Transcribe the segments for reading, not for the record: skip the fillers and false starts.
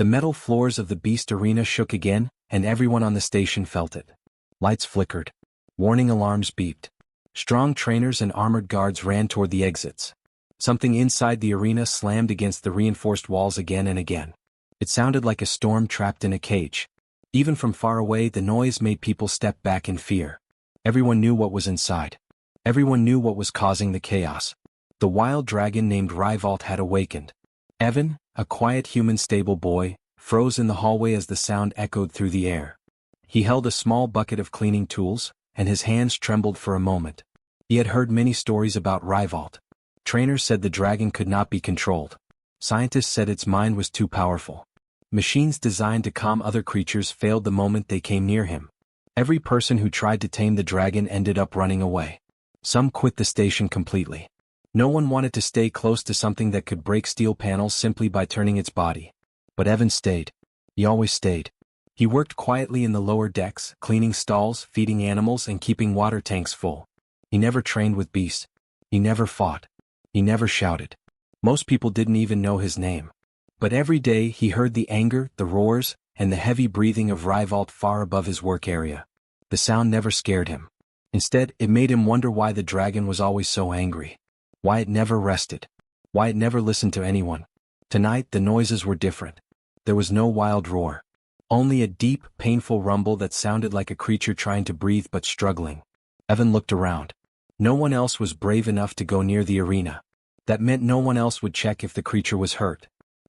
The metal floors of the beast arena shook again, and everyone on the station felt it. Lights flickered. Warning alarms beeped. Strong trainers and armored guards ran toward the exits. Something inside the arena slammed against the reinforced walls again and again. It sounded like a storm trapped in a cage. Even from far away, the noise made people step back in fear. Everyone knew what was inside. Everyone knew what was causing the chaos. The wild dragon named Ryvault had awakened. Evan, a quiet human stable boy, froze in the hallway as the sound echoed through the air. He held a small bucket of cleaning tools, and his hands trembled for a moment. He had heard many stories about Ryvault. Trainers said the dragon could not be controlled. Scientists said its mind was too powerful. Machines designed to calm other creatures failed the moment they came near him. Every person who tried to tame the dragon ended up running away. Some quit the station completely. No one wanted to stay close to something that could break steel panels simply by turning its body. But Evan stayed. He always stayed. He worked quietly in the lower decks, cleaning stalls, feeding animals, and keeping water tanks full. He never trained with beasts. He never fought. He never shouted. Most people didn't even know his name. But every day he heard the anger, the roars, and the heavy breathing of Ryvault far above his work area. The sound never scared him. Instead, it made him wonder why the dragon was always so angry. Why it never rested. Why it never listened to anyone. Tonight the noises were different. There was no wild roar. Only a deep, painful rumble that sounded like a creature trying to breathe but struggling. Evan looked around. No one else was brave enough to go near the arena. That meant no one else would check if the creature was hurt.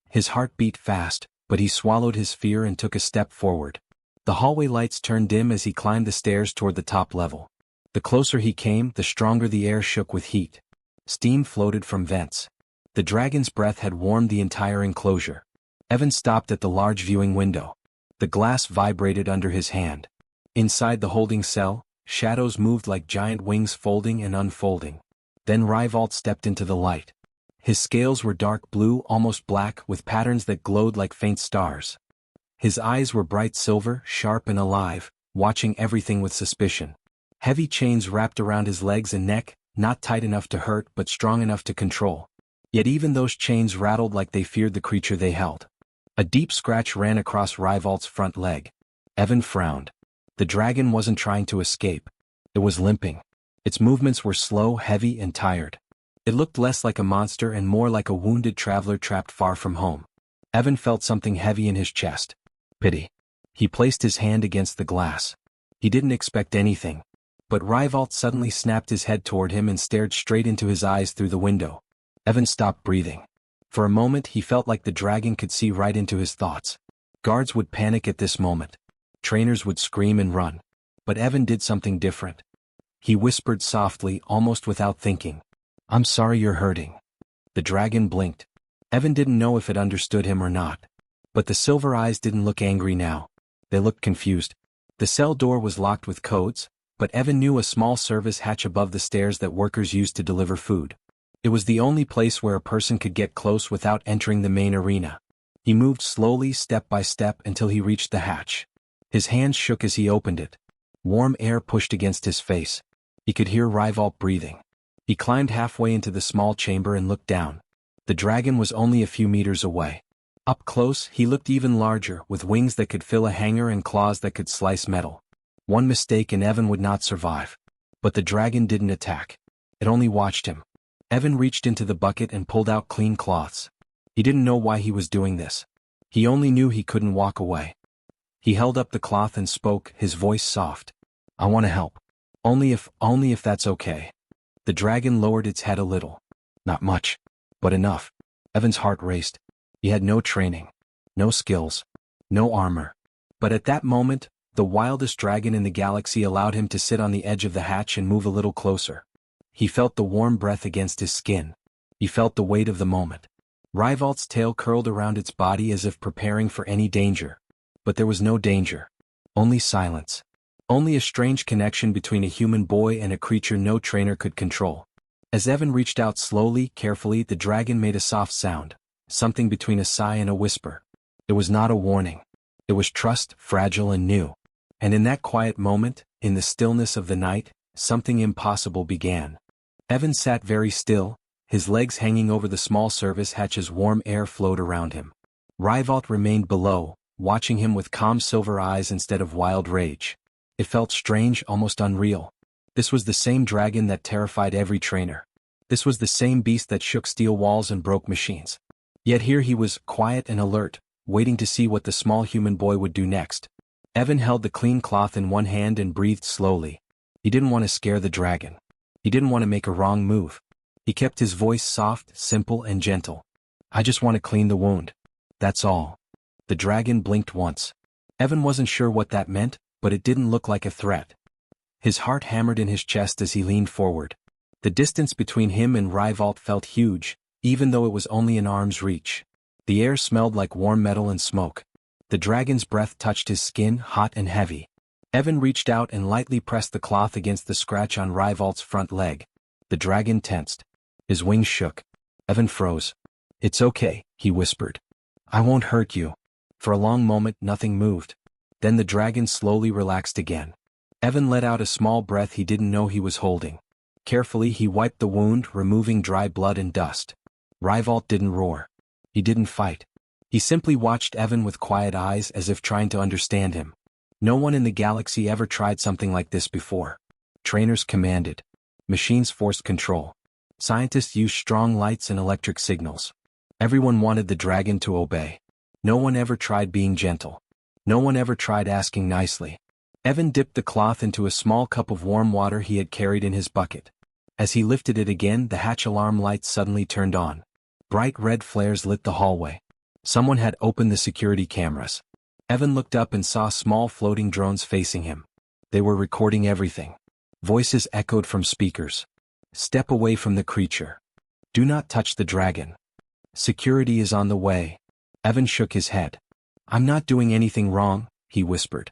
His heart beat fast, but he swallowed his fear and took a step forward. The hallway lights turned dim as he climbed the stairs toward the top level. The closer he came, the stronger the air shook with heat. Steam floated from vents. The dragon's breath had warmed the entire enclosure. Evan stopped at the large viewing window. The glass vibrated under his hand. Inside the holding cell, shadows moved like giant wings folding and unfolding. Then Ryvault stepped into the light. His scales were dark blue, almost black, with patterns that glowed like faint stars. His eyes were bright silver, sharp and alive, watching everything with suspicion. Heavy chains wrapped around his legs and neck, not tight enough to hurt but strong enough to control. Yet even those chains rattled like they feared the creature they held. A deep scratch ran across Ryvault's front leg. Evan frowned. The dragon wasn't trying to escape. It was limping. Its movements were slow, heavy, and tired. It looked less like a monster and more like a wounded traveler trapped far from home. Evan felt something heavy in his chest. Pity. He placed his hand against the glass. He didn't expect anything. But Ryvault suddenly snapped his head toward him and stared straight into his eyes through the window. Evan stopped breathing. For a moment he felt like the dragon could see right into his thoughts. Guards would panic at this moment. Trainers would scream and run. But Evan did something different. He whispered softly, almost without thinking. "I'm sorry you're hurting." The dragon blinked. Evan didn't know if it understood him or not. But the silver eyes didn't look angry now. They looked confused. The cell door was locked with codes, but Evan knew a small service hatch above the stairs that workers used to deliver food. It was the only place where a person could get close without entering the main arena. He moved slowly, step by step, until he reached the hatch. His hands shook as he opened it. Warm air pushed against his face. He could hear Ryvault breathing. He climbed halfway into the small chamber and looked down. The dragon was only a few meters away. Up close, he looked even larger, with wings that could fill a hangar and claws that could slice metal. One mistake and Evan would not survive. But the dragon didn't attack. It only watched him. Evan reached into the bucket and pulled out clean cloths. He didn't know why he was doing this. He only knew he couldn't walk away. He held up the cloth and spoke, his voice soft. "I want to help. Only if that's okay." The dragon lowered its head a little. Not much, but enough. Evan's heart raced. He had no training, no skills, no armor. But at that moment, the wildest dragon in the galaxy allowed him to sit on the edge of the hatch and move a little closer. He felt the warm breath against his skin. He felt the weight of the moment. Ryvault's tail curled around its body as if preparing for any danger. But there was no danger. Only silence. Only a strange connection between a human boy and a creature no trainer could control. As Evan reached out slowly, carefully, the dragon made a soft sound, something between a sigh and a whisper. It was not a warning. It was trust, fragile and new. And in that quiet moment, in the stillness of the night, something impossible began. Evan sat very still, his legs hanging over the small service hatch as warm air flowed around him. Ryvault remained below, watching him with calm silver eyes instead of wild rage. It felt strange, almost unreal. This was the same dragon that terrified every trainer. This was the same beast that shook steel walls and broke machines. Yet here he was, quiet and alert, waiting to see what the small human boy would do next. Evan held the clean cloth in one hand and breathed slowly. He didn't want to scare the dragon. He didn't want to make a wrong move. He kept his voice soft, simple, and gentle. I just want to clean the wound. That's all. The dragon blinked once. Evan wasn't sure what that meant, but it didn't look like a threat. His heart hammered in his chest as he leaned forward. The distance between him and Ryvault felt huge, even though it was only an arm's reach. The air smelled like warm metal and smoke. The dragon's breath touched his skin, hot and heavy. Evan reached out and lightly pressed the cloth against the scratch on Ryvault's front leg. The dragon tensed. His wings shook. Evan froze. It's okay, he whispered. I won't hurt you. For a long moment nothing moved. Then the dragon slowly relaxed again. Evan let out a small breath he didn't know he was holding. Carefully he wiped the wound, removing dry blood and dust. Ryvault didn't roar. He didn't fight. He simply watched Evan with quiet eyes as if trying to understand him. No one in the galaxy ever tried something like this before. Trainers commanded. Machines forced control. Scientists used strong lights and electric signals. Everyone wanted the dragon to obey. No one ever tried being gentle. No one ever tried asking nicely. Evan dipped the cloth into a small cup of warm water he had carried in his bucket. As he lifted it again, the hatch alarm lights suddenly turned on. Bright red flares lit the hallway. Someone had opened the security cameras. Evan looked up and saw small floating drones facing him. They were recording everything. Voices echoed from speakers. Step away from the creature. Do not touch the dragon. Security is on the way. Evan shook his head. I'm not doing anything wrong, he whispered.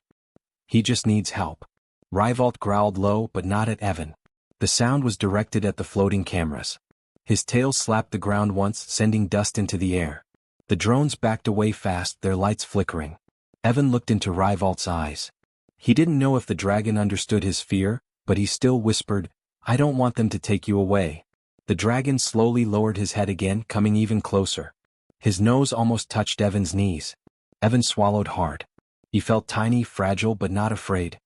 He just needs help. Ryvault growled low, but not at Evan. The sound was directed at the floating cameras. His tail slapped the ground once, sending dust into the air. The drones backed away fast, their lights flickering. Evan looked into Ryvault's eyes. He didn't know if the dragon understood his fear, but he still whispered, I don't want them to take you away. The dragon slowly lowered his head again, coming even closer. His nose almost touched Evan's knees. Evan swallowed hard. He felt tiny, fragile, but not afraid.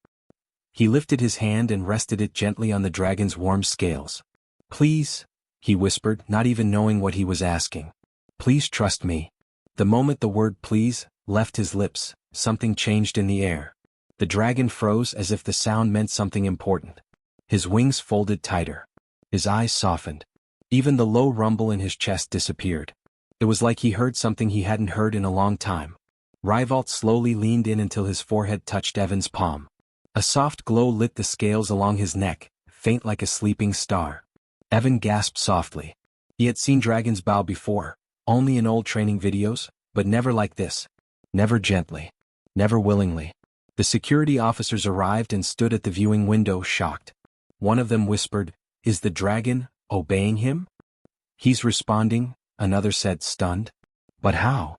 He lifted his hand and rested it gently on the dragon's warm scales. Please, he whispered, not even knowing what he was asking. Please trust me. The moment the word please left his lips, something changed in the air. The dragon froze as if the sound meant something important. His wings folded tighter. His eyes softened. Even the low rumble in his chest disappeared. It was like he heard something he hadn't heard in a long time. Ryvault slowly leaned in until his forehead touched Evan's palm. A soft glow lit the scales along his neck, faint like a sleeping star. Evan gasped softly. He had seen dragons bow before, only in old training videos, but never like this. Never gently. Never willingly. The security officers arrived and stood at the viewing window, shocked. One of them whispered, Is the dragon obeying him? He's responding, another said, stunned. But how?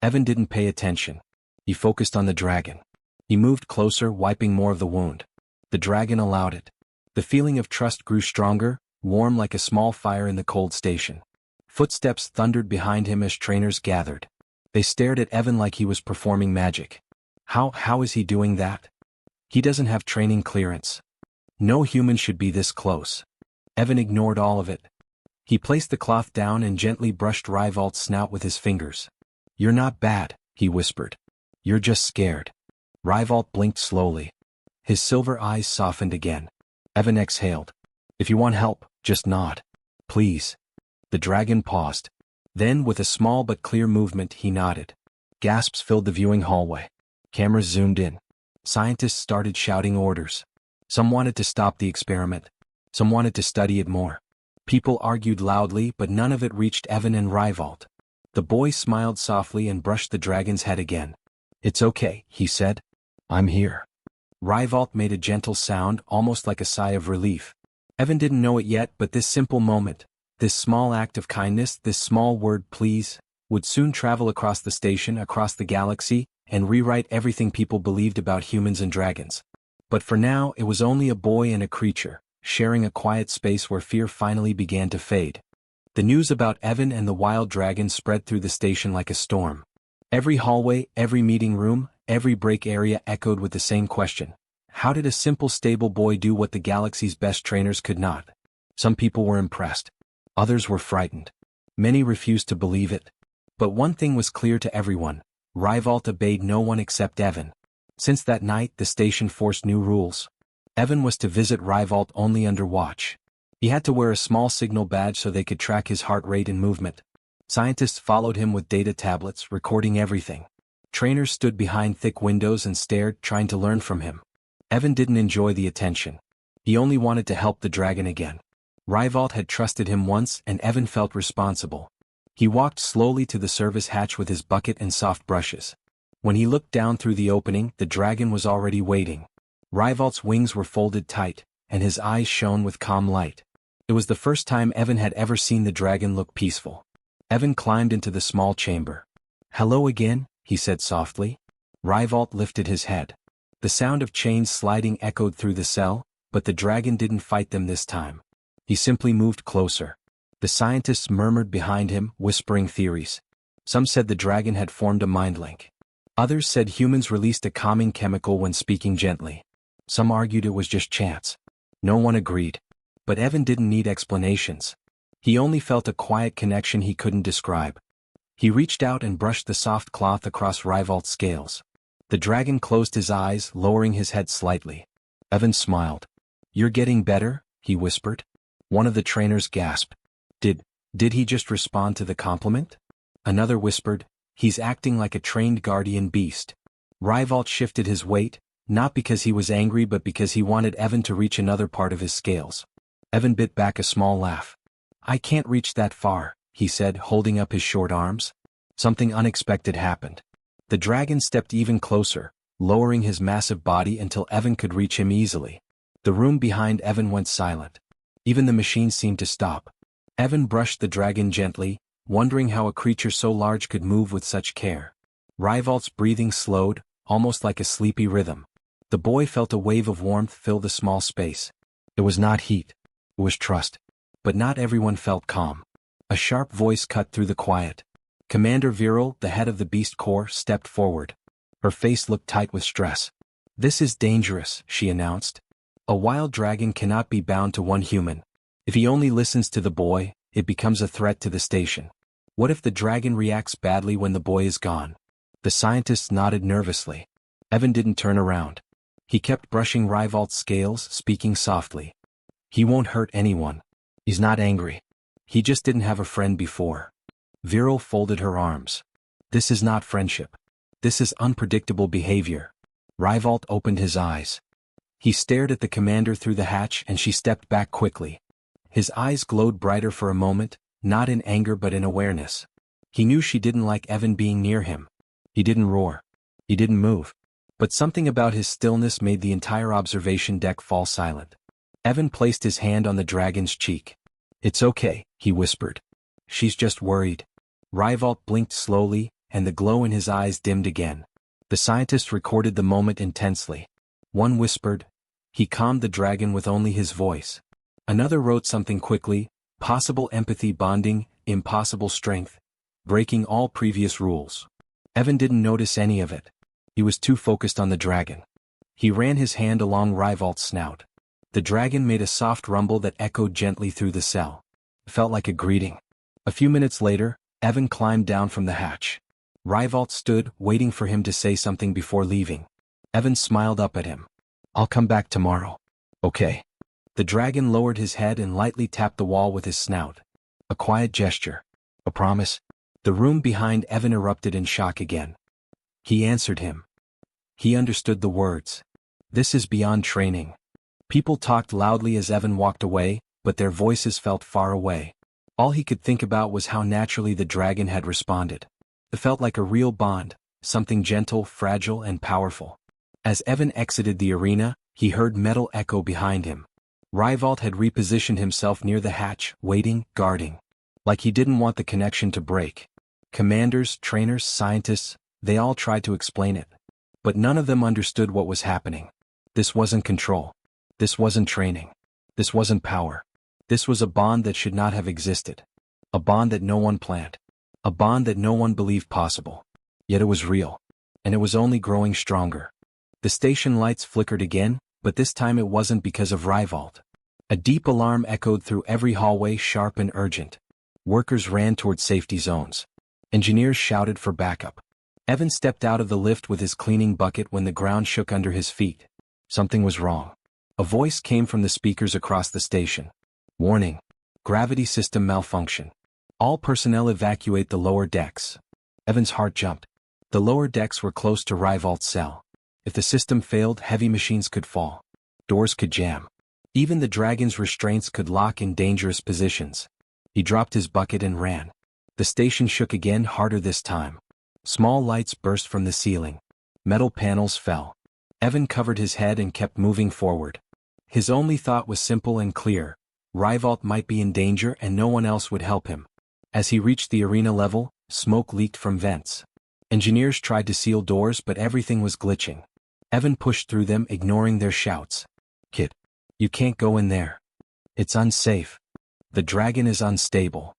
Evan didn't pay attention. He focused on the dragon. He moved closer, wiping more of the wound. The dragon allowed it. The feeling of trust grew stronger, warm like a small fire in the cold station. Footsteps thundered behind him as trainers gathered. They stared at Evan like he was performing magic. How is he doing that? He doesn't have training clearance. No human should be this close. Evan ignored all of it. He placed the cloth down and gently brushed Ryvault's snout with his fingers. You're not bad, he whispered. You're just scared. Ryvault blinked slowly. His silver eyes softened again. Evan exhaled. If you want help, just nod. Please. The dragon paused. Then, with a small but clear movement, he nodded. Gasps filled the viewing hallway. Cameras zoomed in. Scientists started shouting orders. Some wanted to stop the experiment. Some wanted to study it more. People argued loudly, but none of it reached Evan and Ryvault. The boy smiled softly and brushed the dragon's head again. It's okay, he said. I'm here. Ryvault made a gentle sound, almost like a sigh of relief. Evan didn't know it yet, but this simple moment, this small act of kindness, this small word please, would soon travel across the station, across the galaxy, and rewrite everything people believed about humans and dragons. But for now, it was only a boy and a creature, sharing a quiet space where fear finally began to fade. The news about Evan and the wild dragon spread through the station like a storm. Every hallway, every meeting room, every break area echoed with the same question. How did a simple stable boy do what the galaxy's best trainers could not? Some people were impressed. Others were frightened. Many refused to believe it. But one thing was clear to everyone. Ryvault obeyed no one except Evan. Since that night, the station forced new rules. Evan was to visit Ryvault only under watch. He had to wear a small signal badge so they could track his heart rate and movement. Scientists followed him with data tablets, recording everything. Trainers stood behind thick windows and stared, trying to learn from him. Evan didn't enjoy the attention. He only wanted to help the dragon again. Ryvault had trusted him once, and Evan felt responsible. He walked slowly to the service hatch with his bucket and soft brushes. When he looked down through the opening, the dragon was already waiting. Ryvault's wings were folded tight, and his eyes shone with calm light. It was the first time Evan had ever seen the dragon look peaceful. Evan climbed into the small chamber. "Hello again," he said softly. Ryvault lifted his head. The sound of chains sliding echoed through the cell, but the dragon didn't fight them this time. He simply moved closer. The scientists murmured behind him, whispering theories. Some said the dragon had formed a mind link. Others said humans released a calming chemical when speaking gently. Some argued it was just chance. No one agreed. But Evan didn't need explanations. He only felt a quiet connection he couldn't describe. He reached out and brushed the soft cloth across Ryvault's scales. The dragon closed his eyes, lowering his head slightly. Evan smiled. "You're getting better," he whispered. One of the trainers gasped. Did he just respond to the compliment? Another whispered, "He's acting like a trained guardian beast." Ryvault shifted his weight, not because he was angry but because he wanted Evan to reach another part of his scales. Evan bit back a small laugh. "I can't reach that far," he said, holding up his short arms. Something unexpected happened. The dragon stepped even closer, lowering his massive body until Evan could reach him easily. The room behind Evan went silent. Even the machine seemed to stop. Evan brushed the dragon gently, wondering how a creature so large could move with such care. Ryvault's breathing slowed, almost like a sleepy rhythm. The boy felt a wave of warmth fill the small space. It was not heat. It was trust. But not everyone felt calm. A sharp voice cut through the quiet. Commander Viral, the head of the Beast Corps, stepped forward. Her face looked tight with stress. "This is dangerous," she announced. "A wild dragon cannot be bound to one human. If he only listens to the boy, it becomes a threat to the station. What if the dragon reacts badly when the boy is gone?" The scientists nodded nervously. Evan didn't turn around. He kept brushing Ryvault's scales, speaking softly. "He won't hurt anyone. He's not angry. He just didn't have a friend before." Viral folded her arms. "This is not friendship. This is unpredictable behavior." Ryvault opened his eyes. He stared at the commander through the hatch and she stepped back quickly. His eyes glowed brighter for a moment, not in anger but in awareness. He knew she didn't like Evan being near him. He didn't roar. He didn't move. But something about his stillness made the entire observation deck fall silent. Evan placed his hand on the dragon's cheek. "It's okay," he whispered. "She's just worried." Ryvault blinked slowly, and the glow in his eyes dimmed again. The scientists recorded the moment intensely. One whispered, "He calmed the dragon with only his voice." Another wrote something quickly, "Possible empathy bonding, impossible strength, breaking all previous rules." Evan didn't notice any of it. He was too focused on the dragon. He ran his hand along Ryvault's snout. The dragon made a soft rumble that echoed gently through the cell. It felt like a greeting. A few minutes later, Evan climbed down from the hatch. Ryvault stood, waiting for him to say something before leaving. Evan smiled up at him. "I'll come back tomorrow." "Okay." The dragon lowered his head and lightly tapped the wall with his snout. A quiet gesture. "A promise?" The room behind Evan erupted in shock again. He answered him. He understood the words. "This is beyond training." People talked loudly as Evan walked away, but their voices felt far away. All he could think about was how naturally the dragon had responded. It felt like a real bond, something gentle, fragile, and powerful. As Evan exited the arena, he heard metal echo behind him. Ryvault had repositioned himself near the hatch, waiting, guarding. Like he didn't want the connection to break. Commanders, trainers, scientists, they all tried to explain it. But none of them understood what was happening. This wasn't control. This wasn't training. This wasn't power. This was a bond that should not have existed. A bond that no one planned. A bond that no one believed possible. Yet it was real. And it was only growing stronger. The station lights flickered again, but this time it wasn't because of Rivault. A deep alarm echoed through every hallway, sharp and urgent. Workers ran toward safety zones. Engineers shouted for backup. Evan stepped out of the lift with his cleaning bucket when the ground shook under his feet. Something was wrong. A voice came from the speakers across the station. Warning. Gravity system malfunction. All personnel evacuate the lower decks. Evan's heart jumped. The lower decks were close to Rivault's cell. If the system failed, heavy machines could fall. Doors could jam. Even the dragon's restraints could lock in dangerous positions. He dropped his bucket and ran. The station shook again, harder this time. Small lights burst from the ceiling. Metal panels fell. Evan covered his head and kept moving forward. His only thought was simple and clear. Rivault might be in danger and no one else would help him. As he reached the arena level, smoke leaked from vents. Engineers tried to seal doors, but everything was glitching. Evan pushed through them, ignoring their shouts. Kid, you can't go in there. It's unsafe. The dragon is unstable.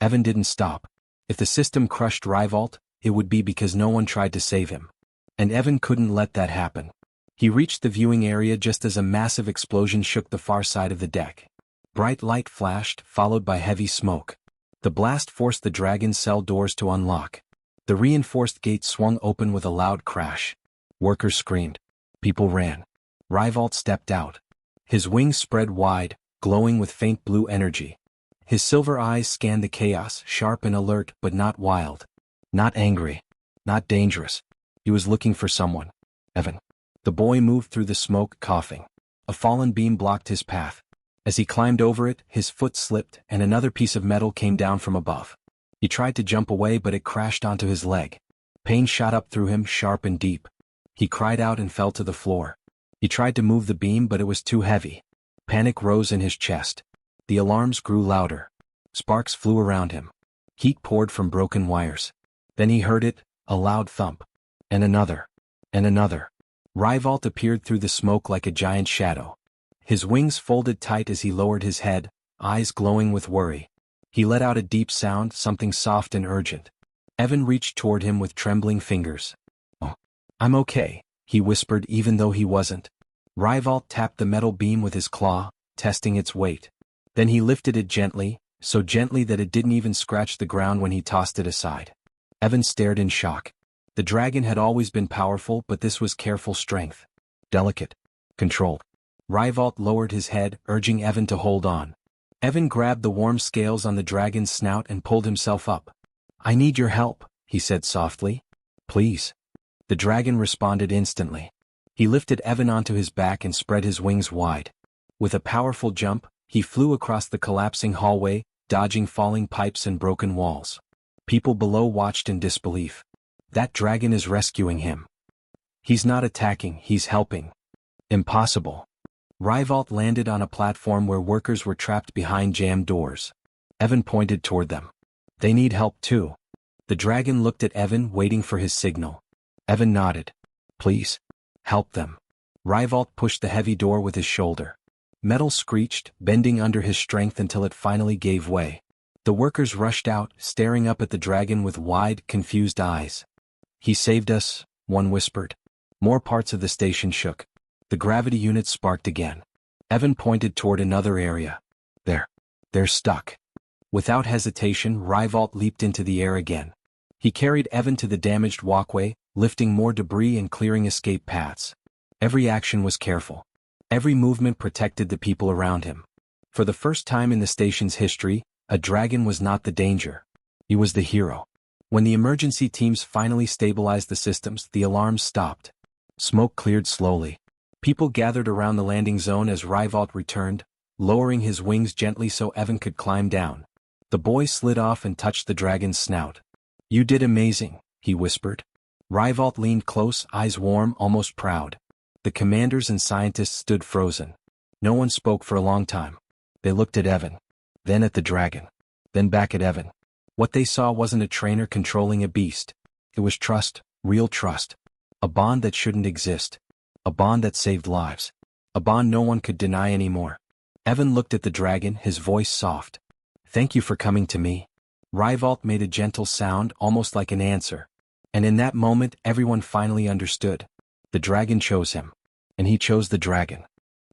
Evan didn't stop. If the system crushed Rivault, it would be because no one tried to save him. And Evan couldn't let that happen. He reached the viewing area just as a massive explosion shook the far side of the deck. Bright light flashed, followed by heavy smoke. The blast forced the dragon's cell doors to unlock. The reinforced gate swung open with a loud crash. Workers screamed. People ran. Rivault stepped out. His wings spread wide, glowing with faint blue energy. His silver eyes scanned the chaos, sharp and alert but not wild. Not angry. Not dangerous. He was looking for someone. Evan. The boy moved through the smoke, coughing. A fallen beam blocked his path. As he climbed over it, his foot slipped and another piece of metal came down from above. He tried to jump away, but it crashed onto his leg. Pain shot up through him, sharp and deep. He cried out and fell to the floor. He tried to move the beam, but it was too heavy. Panic rose in his chest. The alarms grew louder. Sparks flew around him. Heat poured from broken wires. Then he heard it, a loud thump. And another. And another. Rivault appeared through the smoke like a giant shadow. His wings folded tight as he lowered his head, eyes glowing with worry. He let out a deep sound, something soft and urgent. Evan reached toward him with trembling fingers. "Oh, I'm okay," he whispered even though he wasn't. Rivault tapped the metal beam with his claw, testing its weight. Then he lifted it gently, so gently that it didn't even scratch the ground when he tossed it aside. Evan stared in shock. The dragon had always been powerful, but this was careful strength. Delicate. Controlled. Rivault lowered his head, urging Evan to hold on. Evan grabbed the warm scales on the dragon's snout and pulled himself up. "I need your help," he said softly. "Please." The dragon responded instantly. He lifted Evan onto his back and spread his wings wide. With a powerful jump, he flew across the collapsing hallway, dodging falling pipes and broken walls. People below watched in disbelief. That dragon is rescuing him. He's not attacking, he's helping. Impossible. Rivault landed on a platform where workers were trapped behind jammed doors. Evan pointed toward them. They need help too. The dragon looked at Evan, waiting for his signal. Evan nodded. Please. Help them. Rivault pushed the heavy door with his shoulder. Metal screeched, bending under his strength until it finally gave way. The workers rushed out, staring up at the dragon with wide, confused eyes. "He saved us," one whispered. More parts of the station shook. The gravity units sparked again. Evan pointed toward another area. They're stuck. Without hesitation, Rivault leaped into the air again. He carried Evan to the damaged walkway, lifting more debris and clearing escape paths. Every action was careful. Every movement protected the people around him. For the first time in the station's history, a dragon was not the danger. He was the hero. When the emergency teams finally stabilized the systems, the alarms stopped. Smoke cleared slowly. People gathered around the landing zone as Rivault returned, lowering his wings gently so Evan could climb down. The boy slid off and touched the dragon's snout. "You did amazing," he whispered. Rivault leaned close, eyes warm, almost proud. The commanders and scientists stood frozen. No one spoke for a long time. They looked at Evan. Then at the dragon. Then back at Evan. What they saw wasn't a trainer controlling a beast. It was trust, real trust. A bond that shouldn't exist. A bond that saved lives. A bond no one could deny anymore. Evan looked at the dragon, his voice soft. "Thank you for coming to me." Rivault made a gentle sound, almost like an answer. And in that moment everyone finally understood. The dragon chose him. And he chose the dragon.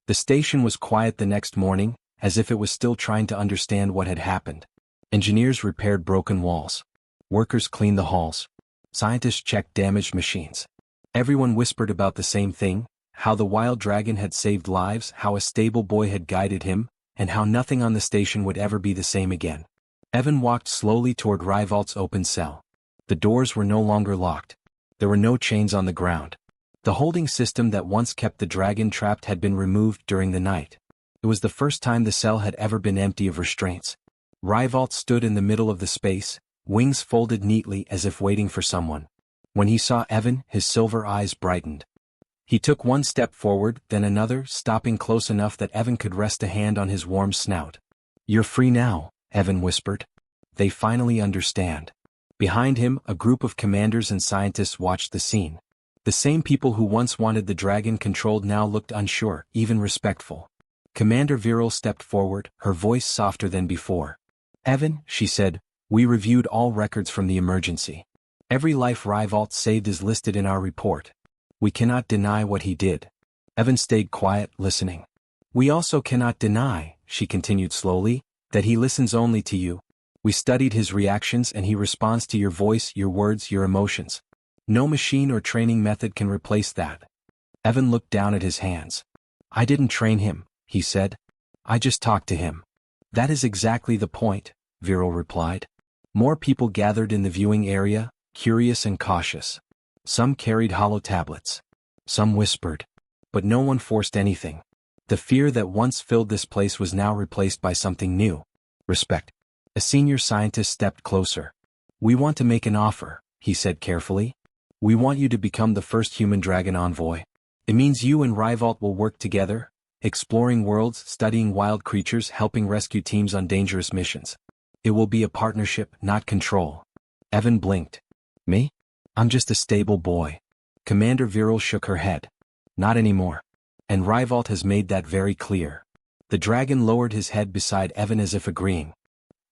The station was quiet the next morning, as if it was still trying to understand what had happened. Engineers repaired broken walls. Workers cleaned the halls. Scientists checked damaged machines. Everyone whispered about the same thing, how the wild dragon had saved lives, how a stable boy had guided him, and how nothing on the station would ever be the same again. Evan walked slowly toward Rivalt's open cell. The doors were no longer locked. There were no chains on the ground. The holding system that once kept the dragon trapped had been removed during the night. It was the first time the cell had ever been empty of restraints. Rivalt stood in the middle of the space, wings folded neatly as if waiting for someone. When he saw Evan, his silver eyes brightened. He took one step forward, then another, stopping close enough that Evan could rest a hand on his warm snout. "You're free now," Evan whispered. "They finally understand." Behind him, a group of commanders and scientists watched the scene. The same people who once wanted the dragon controlled now looked unsure, even respectful. Commander Viral stepped forward, her voice softer than before. "Evan," she said, "we reviewed all records from the emergency. Every life Rivalt saved is listed in our report. We cannot deny what he did." Evan stayed quiet, listening. "We also cannot deny," she continued slowly, "that he listens only to you. We studied his reactions and he responds to your voice, your words, your emotions. No machine or training method can replace that." Evan looked down at his hands. "I didn't train him," he said. "I just talked to him." "That is exactly the point," Viral replied. More people gathered in the viewing area, curious and cautious. Some carried hollow tablets. Some whispered. But no one forced anything. The fear that once filled this place was now replaced by something new. Respect. A senior scientist stepped closer. "We want to make an offer," he said carefully. "We want you to become the first human dragon envoy. It means you and Rivalt will work together, exploring worlds, studying wild creatures, helping rescue teams on dangerous missions. It will be a partnership, not control." Evan blinked. "Me? I'm just a stable boy." Commander Viral shook her head. "Not anymore. And Rivalt has made that very clear." The dragon lowered his head beside Evan as if agreeing.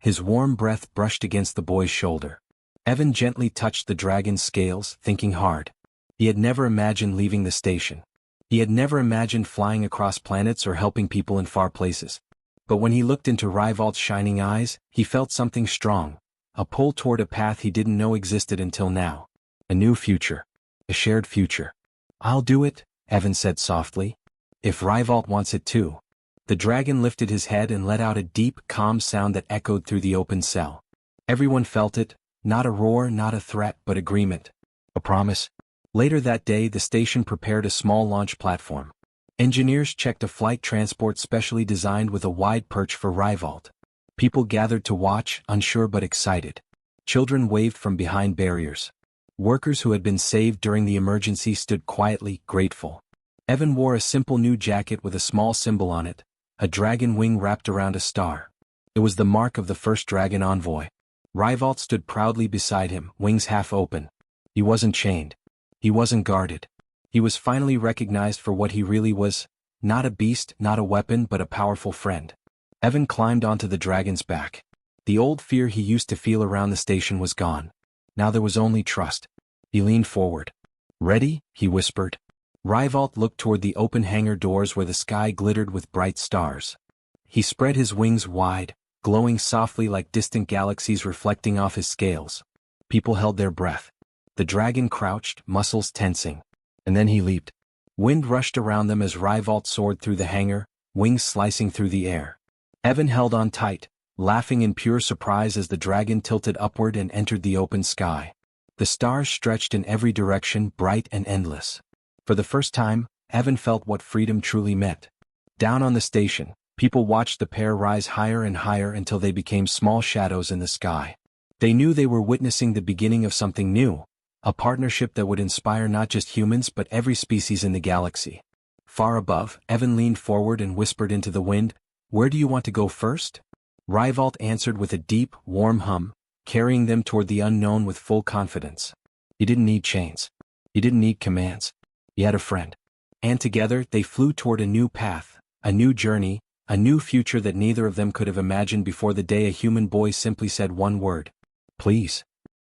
His warm breath brushed against the boy's shoulder. Evan gently touched the dragon's scales, thinking hard. He had never imagined leaving the station. He had never imagined flying across planets or helping people in far places. But when he looked into Rivalt's shining eyes, he felt something strong, a pull toward a path he didn't know existed until now. A new future. A shared future. "I'll do it," Evan said softly. "If Rivalt wants it too." The dragon lifted his head and let out a deep, calm sound that echoed through the open cell. Everyone felt it. Not a roar, not a threat, but agreement. A promise. Later that day the station prepared a small launch platform. Engineers checked a flight transport specially designed with a wide perch for Rivalt. People gathered to watch, unsure but excited. Children waved from behind barriers. Workers who had been saved during the emergency stood quietly, grateful. Evan wore a simple new jacket with a small symbol on it, a dragon wing wrapped around a star. It was the mark of the first dragon envoy. Rivalt stood proudly beside him, wings half open. He wasn't chained. He wasn't guarded. He was finally recognized for what he really was, not a beast, not a weapon, but a powerful friend. Evan climbed onto the dragon's back. The old fear he used to feel around the station was gone. Now there was only trust. He leaned forward. "Ready?" he whispered. Rivalt looked toward the open hangar doors where the sky glittered with bright stars. He spread his wings wide, glowing softly like distant galaxies reflecting off his scales. People held their breath. The dragon crouched, muscles tensing. And then he leaped. Wind rushed around them as Rivalt soared through the hangar, wings slicing through the air. Evan held on tight, laughing in pure surprise as the dragon tilted upward and entered the open sky. The stars stretched in every direction, bright and endless. For the first time, Evan felt what freedom truly meant. Down on the station, people watched the pair rise higher and higher until they became small shadows in the sky. They knew they were witnessing the beginning of something new, a partnership that would inspire not just humans but every species in the galaxy. Far above, Evan leaned forward and whispered into the wind, "Where do you want to go first?" Rivalt answered with a deep, warm hum, carrying them toward the unknown with full confidence. He didn't need chains. He didn't need commands. He had a friend. And together they flew toward a new path, a new journey, a new future that neither of them could have imagined before the day a human boy simply said one word. "Please."